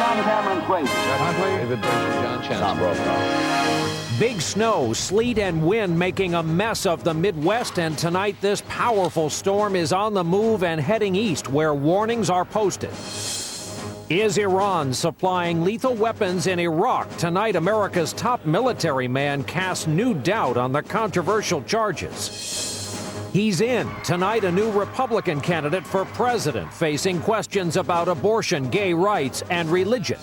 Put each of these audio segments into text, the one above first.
John Cameron Swayze. David Berger, John Chancellor. Tom Brokaw. Big snow, sleet, and wind making a mess of the Midwest, and tonight this powerful storm is on the move and heading east, where warnings are posted. Is Iran supplying lethal weapons in Iraq? Tonight, America's top military man casts new doubt on the controversial charges. He's in. Tonight, a new Republican candidate for president facing questions about abortion, gay rights, and religion.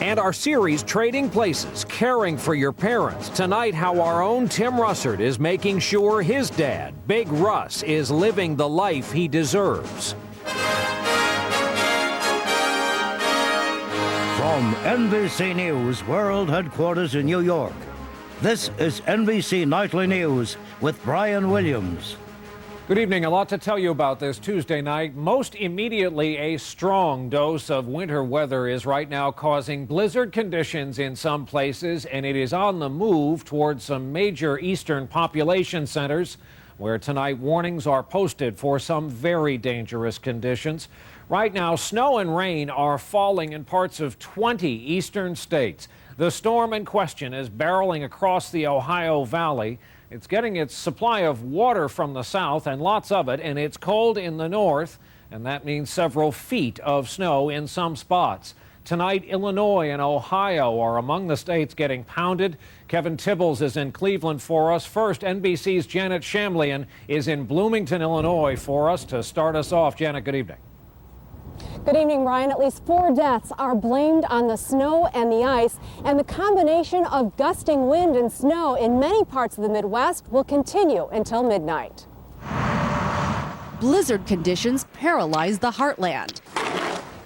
And our series, Trading Places, Caring for Your Parents. Tonight, how our own Tim Russert is making sure his dad, Big Russ, is living the life he deserves. From NBC News World Headquarters in New York, this is NBC Nightly News with Brian Williams. Good evening. A lot to tell you about this Tuesday night. Most immediately, a strong dose of winter weather is right now causing blizzard conditions in some places, and it is on the move towards some major eastern population centers where tonight warnings are posted for some very dangerous conditions. Right now, snow and rain are falling in parts of 20 eastern states. The storm in question is barreling across the Ohio Valley. It's getting its supply of water from the south, and lots of it, and it's cold in the north, and that means several feet of snow in some spots. Tonight, Illinois and Ohio are among the states getting pounded. Kevin Tibbles is in Cleveland for us. First, NBC's Janet Shamlian is in Bloomington, Illinois for us to start us off. Janet, good evening. Good evening, Ryan. At least 4 deaths are blamed on the snow and the ice, and the combination of gusting wind and snow in many parts of the Midwest will continue until midnight. Blizzard conditions paralyze the heartland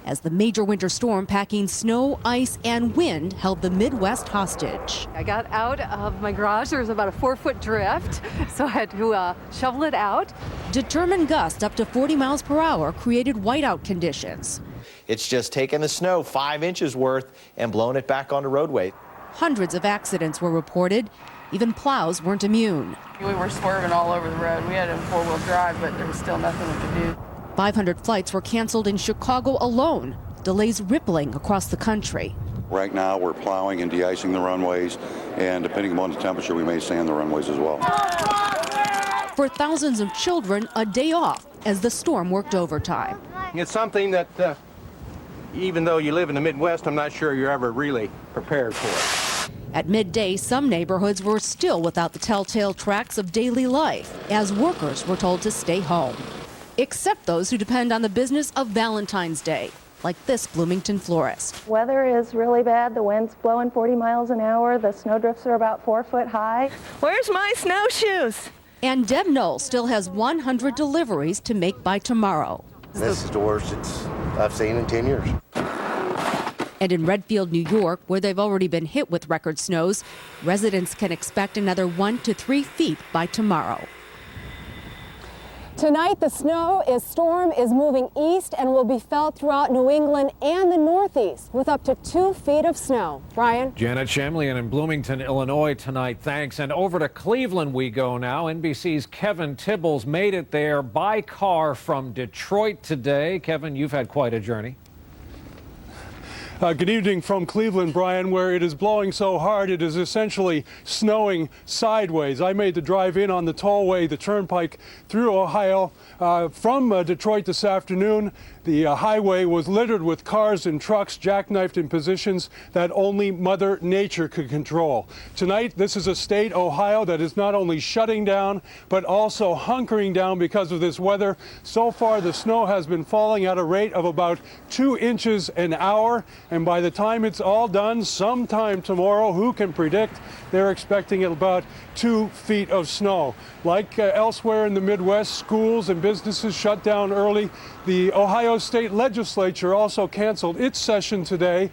as the major winter storm packing snow, ice, and wind held the Midwest hostage. I got out of my garage. There was about a 4-foot drift, so I had to shovel it out. Determined gusts up to 40 miles per hour created whiteout conditions. It's just taken the snow 5 inches worth and blown it back onto roadway. Hundreds of accidents were reported. Even plows weren't immune. We were swerving all over the road. We had a 4-wheel drive, but there was still nothing we could do. 500 flights were canceled in Chicago alone, delays rippling across the country. Right now, we're plowing and de-icing the runways, and depending upon the temperature, we may sand the runways as well. For thousands of children, a day off as the storm worked overtime. It's something that, even though you live in the Midwest, I'm not sure you're ever really prepared for it. At midday, some neighborhoods were still without the telltale tracks of daily life, as workers were told to stay home. Except those who depend on the business of Valentine's Day, like this Bloomington florist. Weather is really bad. The wind's blowing 40 miles an hour. The snowdrifts are about 4 foot high. Where's my snowshoes? And Deb Knoll still has 100 deliveries to make by tomorrow. This is the worst I've seen in 10 years. And in Redfield, New York, where they've already been hit with record snows, residents can expect another 1 to 3 feet by tomorrow. Tonight, the storm is moving east and will be felt throughout New England and the Northeast with up to 2 feet of snow. Brian? Janet Shamlian in Bloomington, Illinois tonight. Thanks. And over to Cleveland we go now. NBC's Kevin Tibbles made it there by car from Detroit today. Kevin, you've had quite a journey. Good evening from Cleveland, Brian, where it is blowing so hard it is essentially snowing sideways. I made the drive in on the tollway, the turnpike through Ohio from Detroit this afternoon. The highway was littered with cars and trucks jackknifed in positions that only Mother Nature could control. Tonight, this is a state, Ohio, that is not only shutting down, but also hunkering down because of this weather. So far, the snow has been falling at a rate of about 2 inches an hour. And by the time it's all done, sometime tomorrow, who can predict? They're expecting about 2 feet of snow. Like elsewhere in the Midwest, schools and businesses shut down early. The Ohio State Legislature also canceled its session today.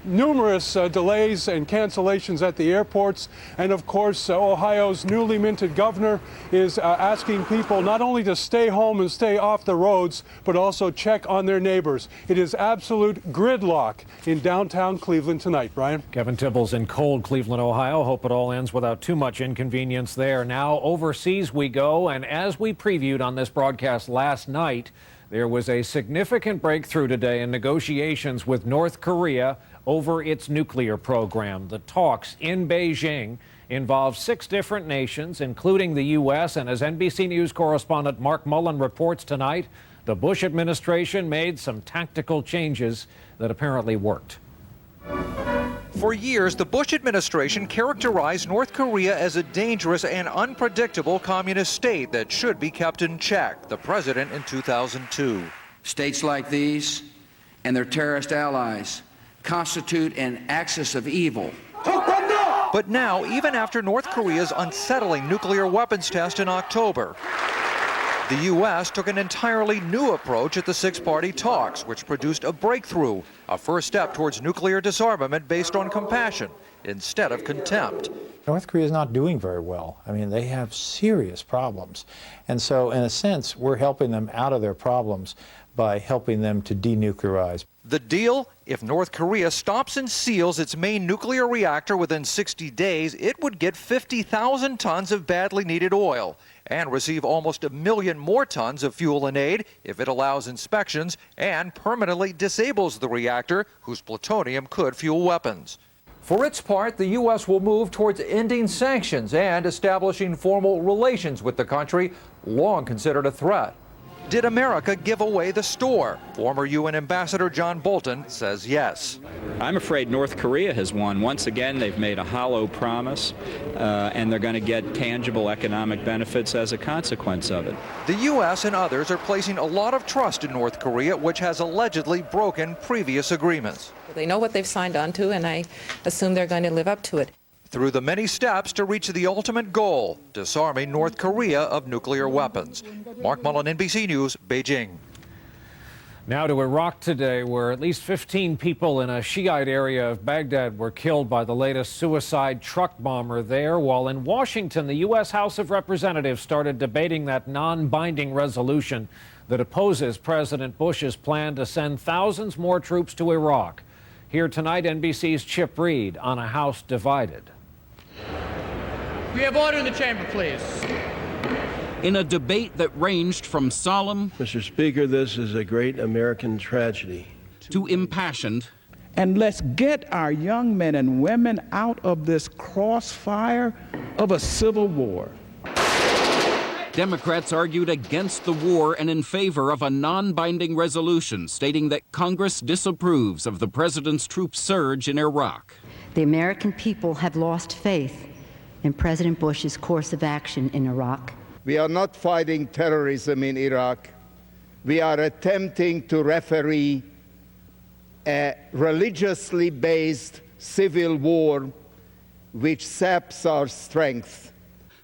Numerous delays and cancellations at the airports. And of course, Ohio's newly minted governor is asking people not only to stay home and stay off the roads, but also check on their neighbors. It is absolute gridlock in downtown Cleveland tonight. Brian? Kevin Tibbles in cold Cleveland, Ohio. Hope it all ends without too much inconvenience there. Now overseas we go, and as we previewed on this broadcast last night, There was a significant breakthrough today in negotiations with North Korea over its nuclear program. The talks in Beijing involve 6 different nations, including the U.S., and as NBC News correspondent Mark Mullen reports tonight, the Bush administration made some tactical changes that apparently worked. For years, the Bush administration characterized North Korea as a dangerous and unpredictable communist state that should be kept in check. The president in 2002. States like these and their terrorist allies constitute an axis of evil. But now, even after North Korea's unsettling nuclear weapons test in October, the U.S. took an entirely new approach at the 6-party talks, which produced a breakthrough, a first step towards nuclear disarmament based on compassion instead of contempt. North Korea is not doing very well. I mean, they have serious problems. And so, in a sense, we're helping them out of their problems by helping them to denuclearize. The deal? If North Korea stops and seals its main nuclear reactor within 60 days, it would get 50,000 tons of badly needed oil and receive almost 1 million more tons of fuel and aid if it allows inspections and permanently disables the reactor, whose plutonium could fuel weapons. For its part, the U.S. will move towards ending sanctions and establishing formal relations with the country, long considered a threat. Did America give away the store? Former UN Ambassador John Bolton says yes. I'm afraid North Korea has won. Once again, they've made a hollow promise, and they're going to get tangible economic benefits as a consequence of it. The U.S. and others are placing a lot of trust in North Korea, which has allegedly broken previous agreements. They know what they've signed on to, and I assume they're going to live up to it. Through the many steps to reach the ultimate goal, disarming North Korea of nuclear weapons. Mark Mullen, NBC News, Beijing. Now to Iraq today, where at least 15 people in a Shiite area of Baghdad were killed by the latest suicide truck bomber there, while in Washington, the U.S. House of Representatives started debating that non-binding resolution that opposes President Bush's plan to send thousands more troops to Iraq. Here tonight, NBC's Chip Reed on a House divided. We have order in the chamber, please. In a debate that ranged from solemn, Mr. Speaker, this is a great American tragedy, to impassioned. And let's get our young men and women out of this crossfire of a civil war. Democrats argued against the war and in favor of a non-binding resolution stating that Congress disapproves of the president's troop surge in Iraq. The American people have lost faith in President Bush's course of action in Iraq. We are not fighting terrorism in Iraq. We are attempting to referee a religiously based civil war which saps our strength.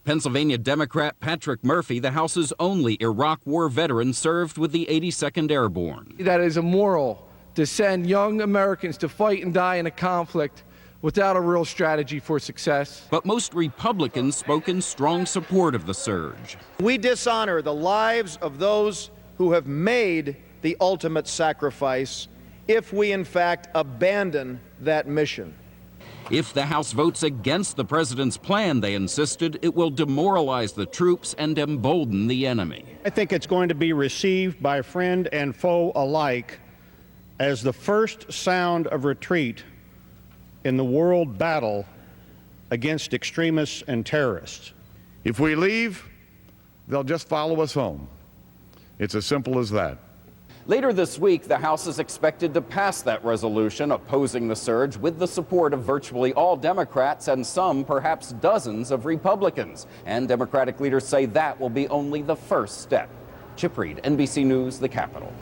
Pennsylvania Democrat Patrick Murphy, the House's only Iraq War veteran, served with the 82nd Airborne. That is immoral to send young Americans to fight and die in a conflict without a real strategy for success. But most Republicans spoke in strong support of the surge. We dishonor the lives of those who have made the ultimate sacrifice if we in fact abandon that mission. If the House votes against the president's plan, they insisted, it will demoralize the troops and embolden the enemy. I think it's going to be received by friend and foe alike as the first sound of retreat in the world battle against extremists and terrorists. If we leave, they'll just follow us home. It's as simple as that. Later this week, the House is expected to pass that resolution opposing the surge with the support of virtually all Democrats and some, perhaps dozens, of Republicans. And Democratic leaders say that will be only the first step. Chip Reed, NBC News, the Capitol.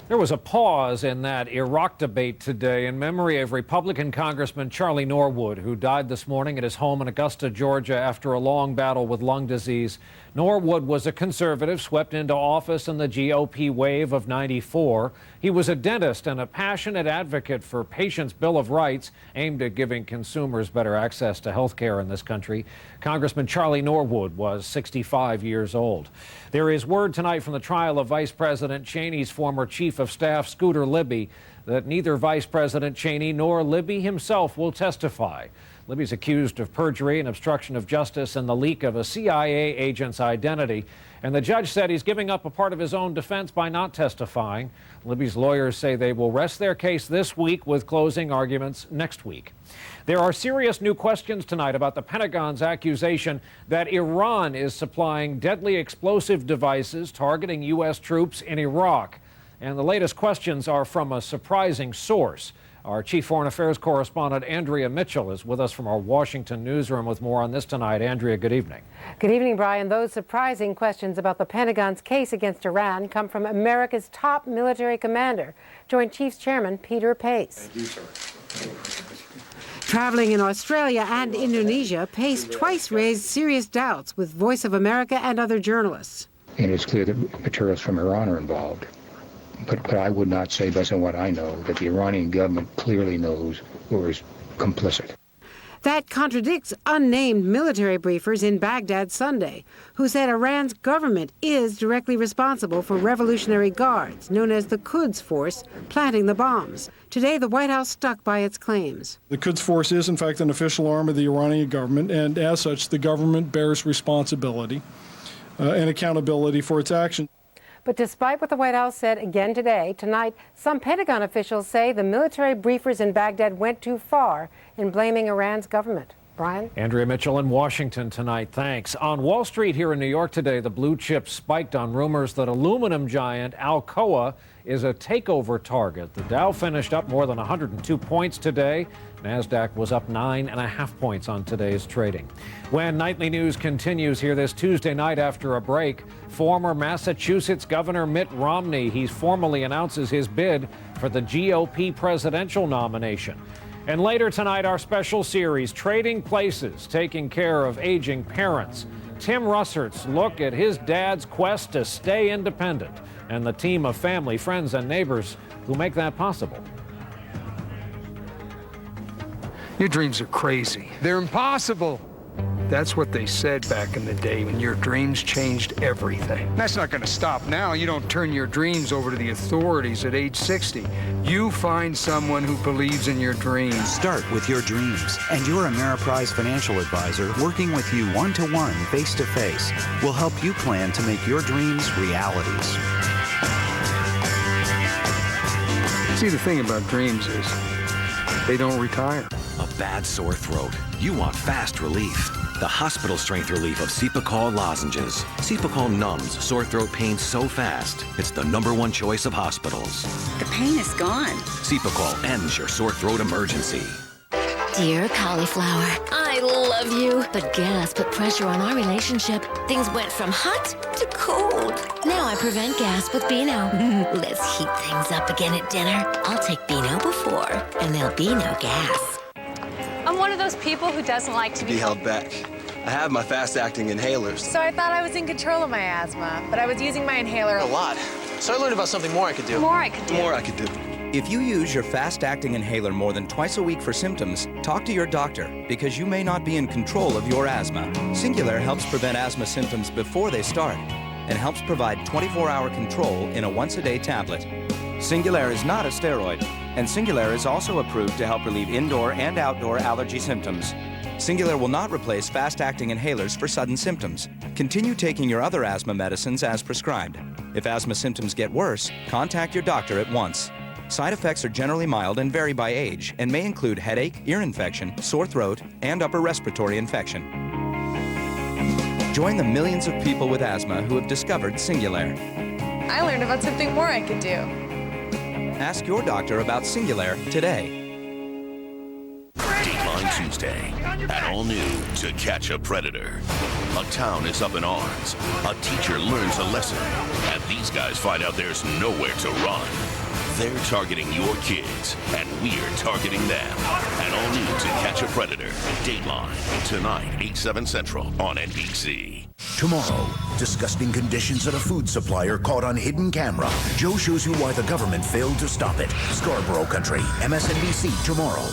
There was a pause in that Iraq debate today in memory of Republican Congressman Charlie Norwood, who died this morning at his home in Augusta, Georgia, after a long battle with lung disease. Norwood was a conservative swept into office in the GOP wave of '94. He was a dentist and a passionate advocate for Patients' Bill of Rights, aimed at giving consumers better access to health care in this country. Congressman Charlie Norwood was 65 years old. There is word tonight from the trial of Vice President Cheney's former chief of staff, Scooter Libby. that neither Vice President Cheney nor Libby himself will testify. Libby's accused of perjury and obstruction of justice and the leak of a CIA agent's identity. And the judge said he's giving up a part of his own defense by not testifying. Libby's lawyers say they will rest their case this week with closing arguments next week. There are serious new questions tonight about the Pentagon's accusation that Iran is supplying deadly explosive devices targeting U.S. troops in Iraq. And the latest questions are from a surprising source. Our chief foreign affairs correspondent, Andrea Mitchell, is with us from our Washington newsroom with more on this tonight. Andrea, good evening. Good evening, Brian. Those surprising questions about the Pentagon's case against Iran come from America's top military commander, Joint Chiefs Chairman Peter Pace. Thank you, sir. Traveling in Australia and Indonesia, Pace twice raised serious doubts with Voice of America and other journalists. And it's clear that materials from Iran are involved. But I would not say, based on what I know, that the Iranian government clearly knows or is complicit. That contradicts unnamed military briefers in Baghdad Sunday, who said Iran's government is directly responsible for Revolutionary Guards, known as the Quds Force, planting the bombs. Today, the White House stuck by its claims. The Quds Force is, in fact, an official arm of the Iranian government, and as such, the government bears responsibility and accountability for its actions. But despite what the White House said again today, tonight, some Pentagon officials say the military briefers in Baghdad went too far in blaming Iran's government. Brian? Andrea Mitchell in Washington tonight. Thanks. On Wall Street here in New York today, the blue chips spiked on rumors that aluminum giant Alcoa is a takeover target. The Dow finished up more than 102 points today. NASDAQ was up 9.5 points on today's trading. When Nightly News continues here this Tuesday night after a break, former Massachusetts Governor Mitt Romney, he formally announces his bid for the GOP presidential nomination. And later tonight, our special series, Trading Places, taking care of aging parents. Tim Russert's look at his dad's quest to stay independent and the team of family, friends, and neighbors who make that possible. Your dreams are crazy. They're impossible. That's what they said back in the day when your dreams changed everything. That's not going to stop now. You don't turn your dreams over to the authorities at age 60. You find someone who believes in your dreams. Start with your dreams, and your Ameriprise financial advisor, working with you one-to-one, face-to-face, will help you plan to make your dreams realities. See, the thing about dreams is they don't retire. A bad sore throat. You want fast relief. The hospital strength relief of Cepacol lozenges. Cepacol numbs sore throat pain so fast, it's the #1 choice of hospitals. The pain is gone. Cepacol ends your sore throat emergency. Dear cauliflower, I love you, but gas put pressure on our relationship. Things went from hot to cold. Now I prevent gas with Beano. Let's heat things up again at dinner. I'll take Beano before, and there'll be no gas. I'm one of those people who doesn't like to be held back. I have my fast-acting inhalers. So I thought I was in control of my asthma, but I was using my inhaler a lot. So I learned about something more I could do. More I could do. More I could do. If you use your fast-acting inhaler more than twice a week for symptoms, talk to your doctor, because you may not be in control of your asthma. Singulair helps prevent asthma symptoms before they start and helps provide 24-hour control in a once-a-day tablet. Singulair is not a steroid, and Singulair is also approved to help relieve indoor and outdoor allergy symptoms. Singulair will not replace fast-acting inhalers for sudden symptoms. Continue taking your other asthma medicines as prescribed. If asthma symptoms get worse, contact your doctor at once. Side effects are generally mild and vary by age and may include headache, ear infection, sore throat, and upper respiratory infection. Join the millions of people with asthma who have discovered Singulair. I learned about something more I could do. Ask your doctor about Singulair today. Dateline Tuesday at all noon. To catch a predator. A town is up in arms. A teacher learns a lesson. And these guys find out there's nowhere to run. They're targeting your kids, and we're targeting them. At all noon to catch a predator. Dateline. Tonight, 8/7 Central on NBC. Tomorrow, disgusting conditions at a food supplier caught on hidden camera. Joe shows you why the government failed to stop it. Scarborough Country, MSNBC tomorrow.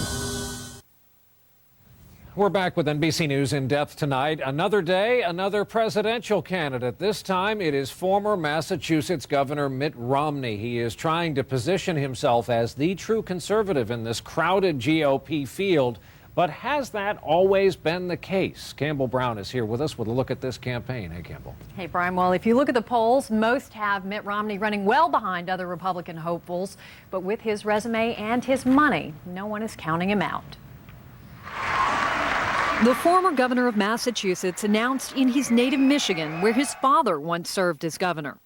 We're back with NBC News in depth tonight. Another day, another presidential candidate. This time it is former Massachusetts Governor Mitt Romney. He is trying to position himself as the true conservative in this crowded GOP field. But has that always been the case? Campbell Brown is here with us with a look at this campaign. Hey, Campbell. Hey, Brian. Well, if you look at the polls, most have Mitt Romney running well behind other Republican hopefuls. But with his resume and his money, no one is counting him out. The former governor of Massachusetts announced in his native Michigan, where his father once served as governor.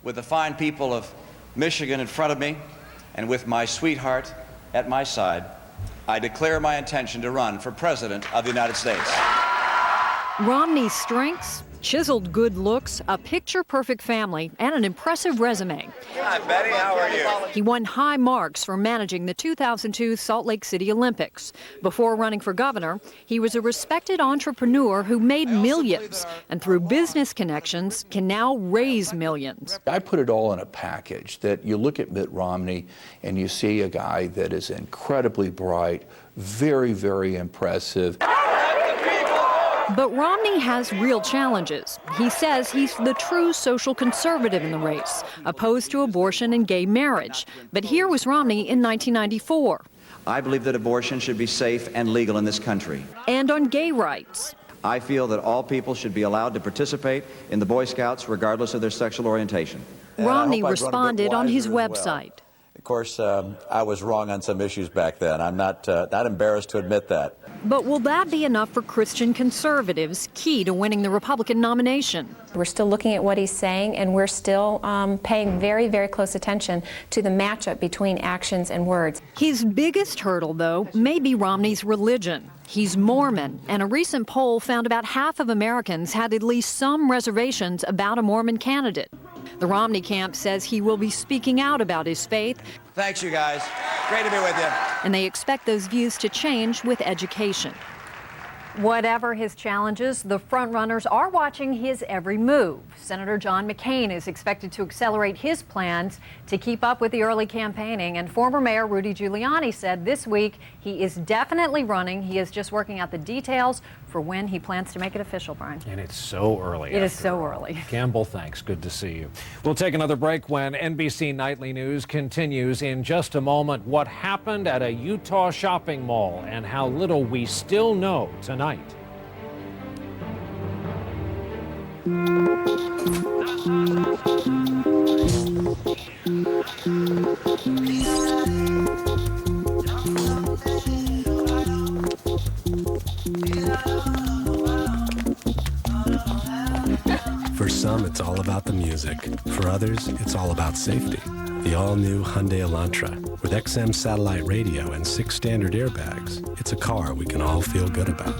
With the fine people of Michigan in front of me and with my sweetheart at my side, I declare my intention to run for President of the United States. Romney's strengths, chiseled good looks, a picture-perfect family, and an impressive resume. Hi, Betty. How are you? He won high marks for managing the 2002 Salt Lake City Olympics. Before running for governor, he was a respected entrepreneur who made millions, and through business connections, can now raise millions. I put it all in a package that you look at Mitt Romney and you see a guy that is incredibly bright, very, very impressive. But Romney has real challenges. He says he's the true social conservative in the race, opposed to abortion and gay marriage. But here was Romney in 1994. I believe that abortion should be safe and legal in this country. And on gay rights. I feel that all people should be allowed to participate in the Boy Scouts regardless of their sexual orientation. Romney responded on his website. Of course, I was wrong on some issues back then. I'm not embarrassed to admit that. But will that be enough for Christian conservatives, key to winning the Republican nomination? We're still looking at what he's saying, and we're still paying very, very close attention to the matchup between actions and words. His biggest hurdle, though, may be Romney's religion. He's Mormon, and a recent poll found about half of Americans had at least some reservations about a Mormon candidate. The Romney camp says he will be speaking out about his faith. Thanks, you guys. Great to be with you. And they expect those views to change with education. Whatever his challenges, the frontrunners are watching his every move. Senator John McCain is expected to accelerate his plans to keep up with the early campaigning. And former Mayor Rudy Giuliani said this week he is definitely running. He is just working out the details for when he plans to make it official, Brian. And it's so early. It is so early. Campbell, thanks. Good to see you. We'll take another break when NBC Nightly News continues in just a moment. What happened at a Utah shopping mall and how little we still know tonight. For some, it's all about the music. For others, it's all about safety. The all-new Hyundai Elantra. With XM satellite radio and 6 standard airbags, it's a car we can all feel good about.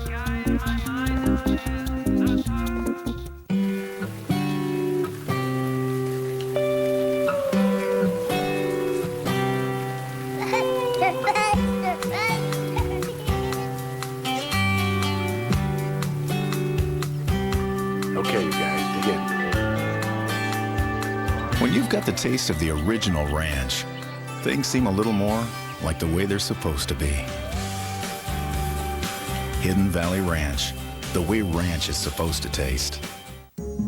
Okay, you guys, dig in. When you've got the taste of the original ranch, things seem a little more like the way they're supposed to be. Hidden Valley Ranch, the way ranch is supposed to taste.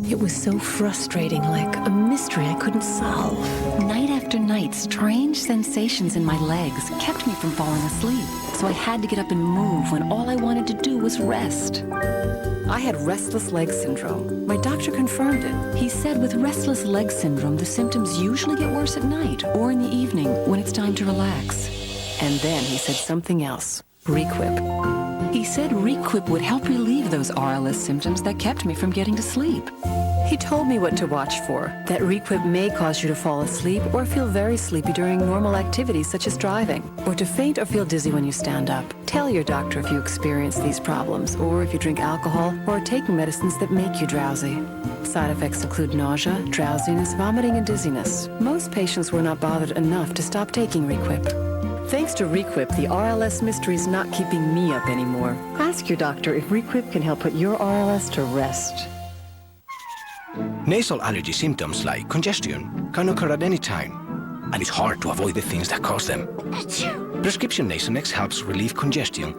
It was so frustrating, like a mystery I couldn't solve. Night after night, strange sensations in my legs kept me from falling asleep. So I had to get up and move when all I wanted to do was rest. I had restless leg syndrome. My doctor confirmed it. He said with restless leg syndrome, the symptoms usually get worse at night or in the evening when it's time to relax. And then he said something else, Requip. He said Requip would help relieve those RLS symptoms that kept me from getting to sleep. He told me what to watch for, that Requip may cause you to fall asleep or feel very sleepy during normal activities such as driving, or to faint or feel dizzy when you stand up. Tell your doctor if you experience these problems, or if you drink alcohol or are taking medicines that make you drowsy. Side effects include nausea, drowsiness, vomiting, and dizziness. Most patients were not bothered enough to stop taking Requip. Thanks to Requip, the RLS mystery is not keeping me up anymore. Ask your doctor if Requip can help put your RLS to rest. Nasal allergy symptoms like congestion can occur at any time, and it's hard to avoid the things that cause them. Achoo! Prescription Nasonex helps relieve congestion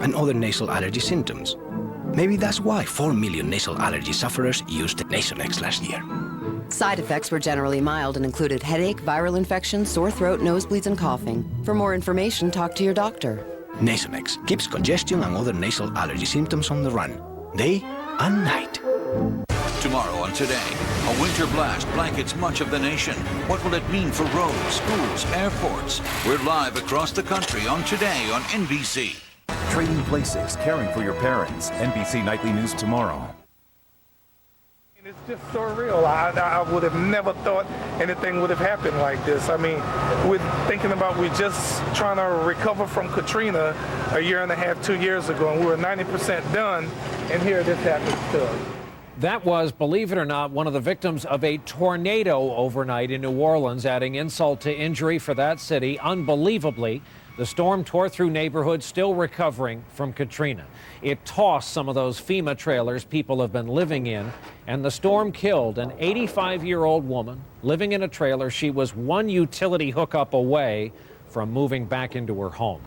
and other nasal allergy symptoms. Maybe that's why 4 million nasal allergy sufferers used Nasonex last year. Side effects were generally mild and included headache, viral infection, sore throat, nosebleeds, and coughing. For more information, talk to your doctor. Nasonex keeps congestion and other nasal allergy symptoms on the run, day and night. Tomorrow on Today, a winter blast blankets much of the nation. What will it mean for roads, schools, airports? We're live across the country on Today on NBC. Trading places, caring for your parents. NBC Nightly News tomorrow. It's just surreal. I would have never thought anything would have happened like this. I mean, we're just trying to recover from Katrina a year and a half, 2 years ago, and we were 90% done, and here this happens to us. That was, believe it or not, one of the victims of a tornado overnight in New Orleans, adding insult to injury for that city. Unbelievably, the storm tore through neighborhoods still recovering from Katrina. It tossed some of those FEMA trailers people have been living in, and the storm killed an 85-year-old woman living in a trailer. She was one utility hookup away from moving back into her home.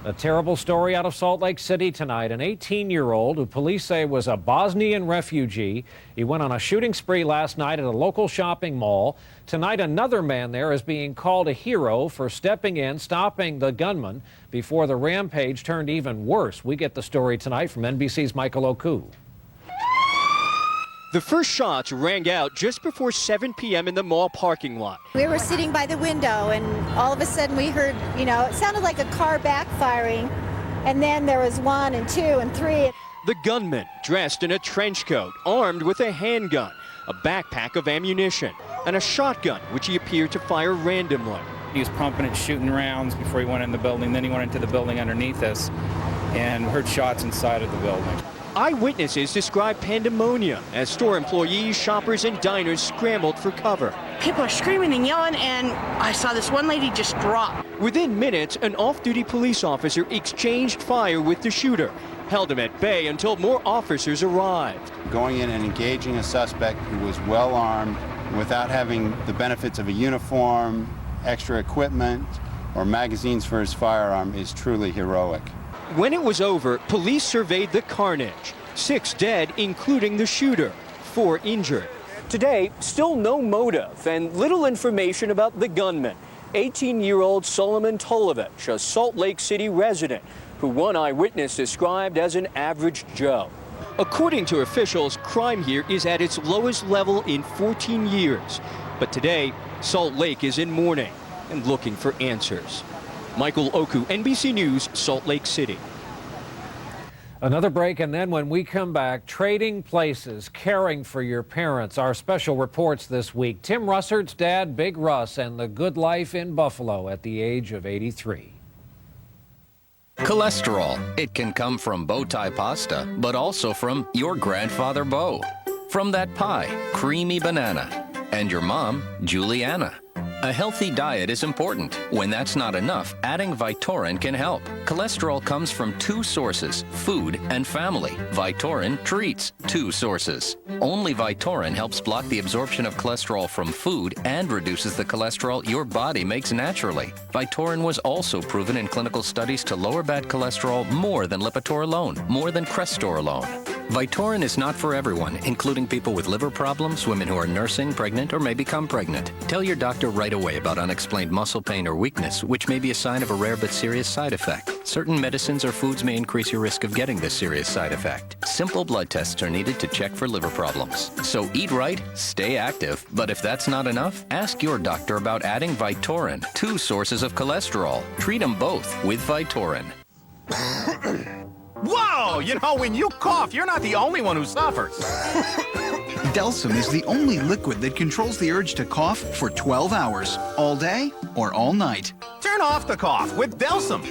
A terrible story out of Salt Lake City tonight. An 18-year-old who police say was a Bosnian refugee. He went on a shooting spree last night at a local shopping mall. Tonight, another man there is being called a hero for stepping in, stopping the gunman before the rampage turned even worse. We get the story tonight from NBC's Michael Oku. The first shots rang out just before 7 p.m. in the mall parking lot. We were sitting by the window, and all of a sudden we heard, it sounded like a car backfiring, and then there was 1 and 2 and 3. The gunman, dressed in a trench coat, armed with a handgun, a backpack of ammunition, and a shotgun, which he appeared to fire randomly. He was pumping and shooting rounds before he went in the building. Then he went into the building underneath us and heard shots inside of the building. Eyewitnesses describe pandemonium as store employees, shoppers, and diners scrambled for cover. People are screaming and yelling, and I saw this one lady just drop. Within minutes, an off-duty police officer exchanged fire with the shooter, held him at bay until more officers arrived. Going in and engaging a suspect who was well armed without having the benefits of a uniform, extra equipment, or magazines for his firearm is truly heroic. When it was over, police surveyed the carnage. 6 dead, including the shooter, 4 injured. Today, still no motive and little information about the gunman, 18-year-old Solomon Tolovich, a Salt Lake City resident, who one eyewitness described as an average Joe. According to officials, crime here is at its lowest level in 14 years. But today, Salt Lake is in mourning and looking for answers. Michael Oku, NBC News, Salt Lake City. Another break, and then when we come back, trading places, caring for your parents. Our special reports this week. Tim Russert's dad, Big Russ, and the good life in Buffalo at the age of 83. Cholesterol. It can come from bow tie pasta, but also from your grandfather Bo. From that pie, creamy banana. And your mom, Juliana. A healthy diet is important. When that's not enough, adding Vytorin can help. Cholesterol comes from 2 sources, food and family. Vytorin treats 2 sources. Only Vytorin helps block the absorption of cholesterol from food and reduces the cholesterol your body makes naturally. Vytorin was also proven in clinical studies to lower bad cholesterol more than Lipitor alone, more than Crestor alone. Vytorin is not for everyone, including people with liver problems, women who are nursing, pregnant, or may become pregnant. Tell your doctor right away about unexplained muscle pain or weakness, which may be a sign of a rare but serious side effect. Certain medicines or foods may increase your risk of getting this serious side effect. Simple blood tests are needed to check for liver problems. So eat right, stay active, but if that's not enough, ask your doctor about adding Vytorin, 2 sources of cholesterol. Treat them both with Vytorin. Whoa! When you cough, you're not the only one who suffers. Delsum is the only liquid that controls the urge to cough for 12 hours, all day or all night. Turn off the cough with Delsum.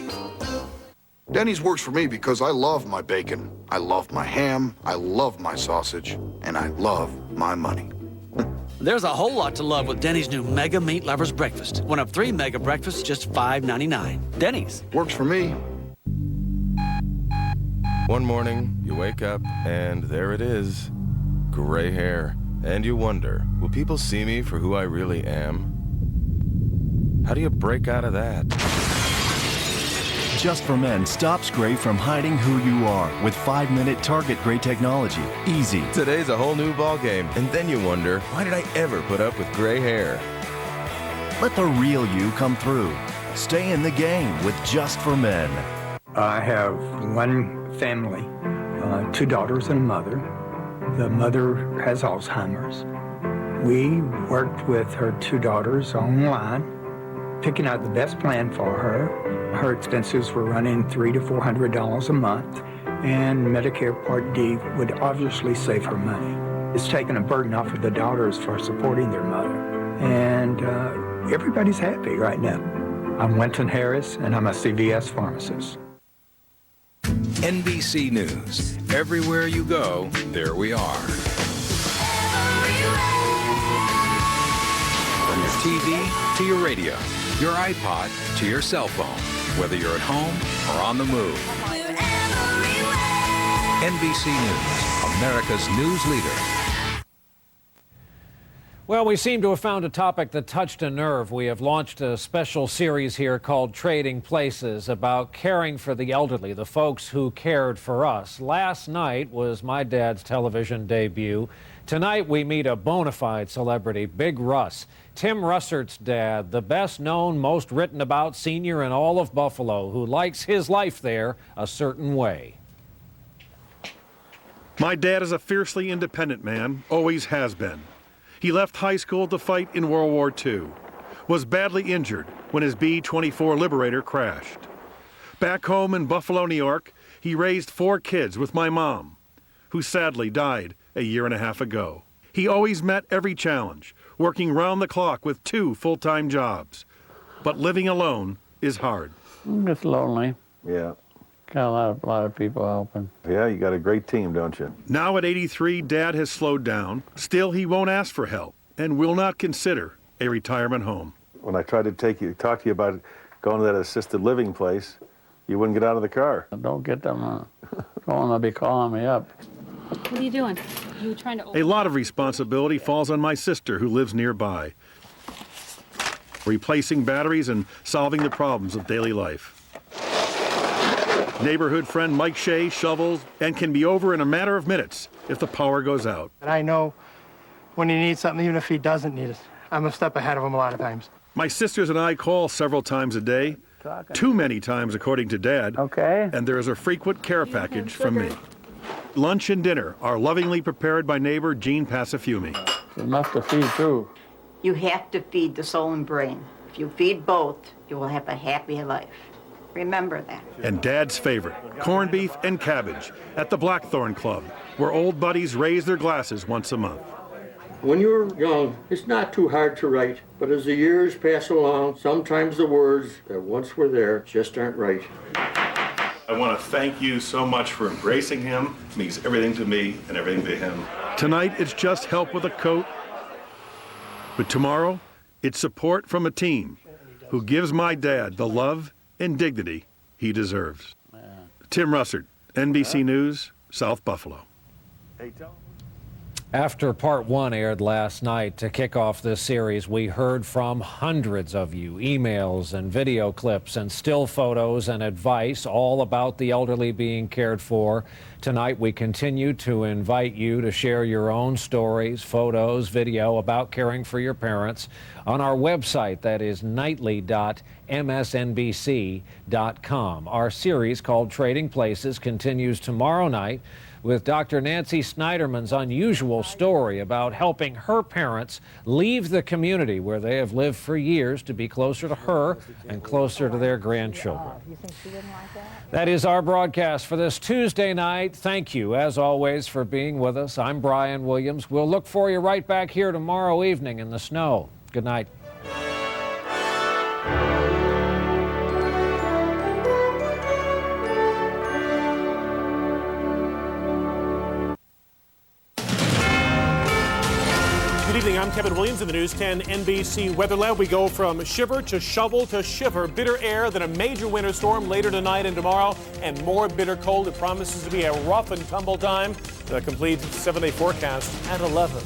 Denny's works for me because I love my bacon, I love my ham, I love my sausage, and I love my money. There's a whole lot to love with Denny's new Mega Meat Lovers Breakfast. One of 3 mega breakfasts, just $5.99. Denny's. Works for me. One morning, you wake up, and there it is. Gray hair. And you wonder, will people see me for who I really am? How do you break out of that? Just for Men stops gray from hiding who you are with 5-minute target gray technology. Easy. Today's a whole new ball game, and then you wonder, why did I ever put up with gray hair? Let the real you come through. Stay in the game with Just for Men. I have one family, 2 daughters and a mother. The mother has Alzheimer's. We worked with her 2 daughters online, picking out the best plan for her. Her expenses were running $300 to $400 a month, and Medicare Part D would obviously save her money. It's taken a burden off of the daughters for supporting their mother, and everybody's happy right now. I'm Winton Harris, and I'm a CVS pharmacist. NBC News. Everywhere you go, there we are. From your TV to your radio, your iPod to your cell phone, whether you're at home or on the move. NBC News, America's news leader. Well, we seem to have found a topic that touched a nerve. We have launched a special series here called Trading Places about caring for the elderly, the folks who cared for us. Last night was my dad's television debut. Tonight we meet a bona fide celebrity, Big Russ. Tim Russert's dad, the best known, most written about senior in all of Buffalo, who likes his life there a certain way. My dad is a fiercely independent man, always has been. He left high school to fight in World War II, was badly injured when his B-24 Liberator crashed. Back home in Buffalo, New York, he raised 4 kids with my mom, who sadly died a year and a half ago. He always met every challenge, working round the clock with 2 full-time jobs. But living alone is hard. It's lonely. Yeah. Got a lot of people helping. Yeah, you got a great team, don't you? Now at 83, Dad has slowed down. Still, he won't ask for help and will not consider a retirement home. When I tried to talk to you about going to that assisted living place, you wouldn't get out of the car. Don't get them going, they'll be calling me up. What are you doing? You trying to... A lot of responsibility falls on my sister who lives nearby, replacing batteries and solving the problems of daily life. Neighborhood friend Mike Shea shovels and can be over in a matter of minutes if the power goes out. And I know when he needs something, even if he doesn't need it, I'm a step ahead of him a lot of times. My sisters and I call several times a day, too many times according to Dad, and there is a frequent care package from me. Lunch and dinner are lovingly prepared by neighbor Jean Passafiumi. Enough to feed too. You have to feed the soul and brain. If you feed both, you will have a happy life. Remember that. And Dad's favorite, corned beef and cabbage at the Blackthorn Club, where old buddies raise their glasses once a month. When you're young, it's not too hard to write, but as the years pass along, sometimes the words that once were there just aren't right. I want to thank you so much for embracing him. It means everything to me and everything to him. Tonight, it's just help with a coat. But tomorrow, it's support from a team who gives my dad the love and dignity he deserves. Tim Russert, NBC News, South Buffalo. After part 1 aired last night, to kick off this series, we heard from hundreds of you, emails and video clips and still photos and advice, all about the elderly being cared for. Tonight, we continue to invite you to share your own stories, photos, video about caring for your parents on our website, that is nightly.msnbc.com. Our series called Trading Places continues tomorrow night with Dr. Nancy Snyderman's unusual story about helping her parents leave the community where they have lived for years to be closer to her and closer to their grandchildren. That is our broadcast for this Tuesday night. Thank you, as always, for being with us. I'm Brian Williams. We'll look for you right back here tomorrow evening in the snow. Good night. Good evening, I'm Kevin Williams in the News 10 NBC Weather Lab. We go from shiver to shovel to shiver. Bitter air, then a major winter storm later tonight and tomorrow, and more bitter cold. It promises to be a rough and tumble time. The complete 7-day forecast at 11.